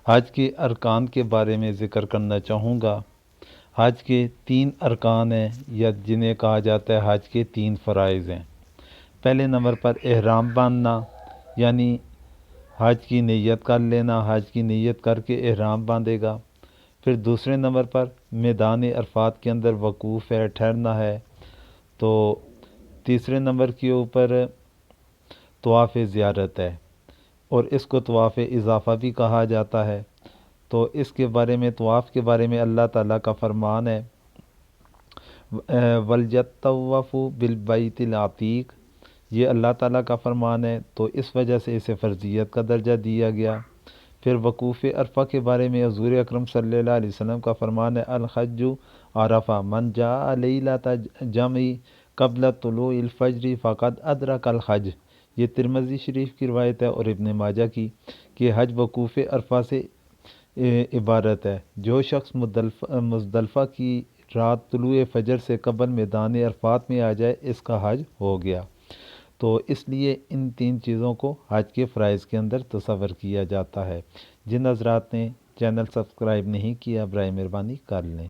حج کے ارکان کے بارے میں ذکر کرنا چاہوں گا۔ حج کے 3 ارکان ہیں، یا جنہیں کہا جاتا ہے حج کے 3 فرائض ہیں۔ پہلے نمبر پر احرام باندھنا، یعنی حج کی نیت کر لینا، حج کی نیت کر کے احرام باندھے گا۔ پھر دوسرے نمبر پر میدان عرفات کے اندر وقوف ہے، ٹھہرنا ہے۔ تو تیسرے نمبر کے اوپر طواف زیارت ہے، اور اس کو طواف اضافہ بھی کہا جاتا ہے۔ تو اس کے بارے میں، طواف کے بارے میں اللہ تعالیٰ کا فرمان ہے وَلْيَطَّوَّفُوا بِالْبَيْتِ الْعَتِيقِ، یہ اللہ تعالیٰ کا فرمان ہے، تو اس وجہ سے اسے فرضیت کا درجہ دیا گیا۔ پھر وقوف عرفہ کے بارے میں حضور اکرم صلی اللہ علیہ وسلم کا فرمان ہے الحج عرفہ من جاء لیلۃ جمع قبل طلوع الفجر فقد ادرک الحج۔ یہ ترمذی شریف کی روایت ہے اور ابن ماجہ کی، کہ حج وقوف عرفہ سے عبارت ہے۔ جو شخص مزدلفہ کی رات طلوع فجر سے قبل میدان عرفات میں آ جائے، اس کا حج ہو گیا۔ تو اس لیے ان 3 چیزوں کو حج کے فرائض کے اندر تصور کیا جاتا ہے۔ جن حضرات نے چینل سبسکرائب نہیں کیا، برائے مہربانی کر لیں۔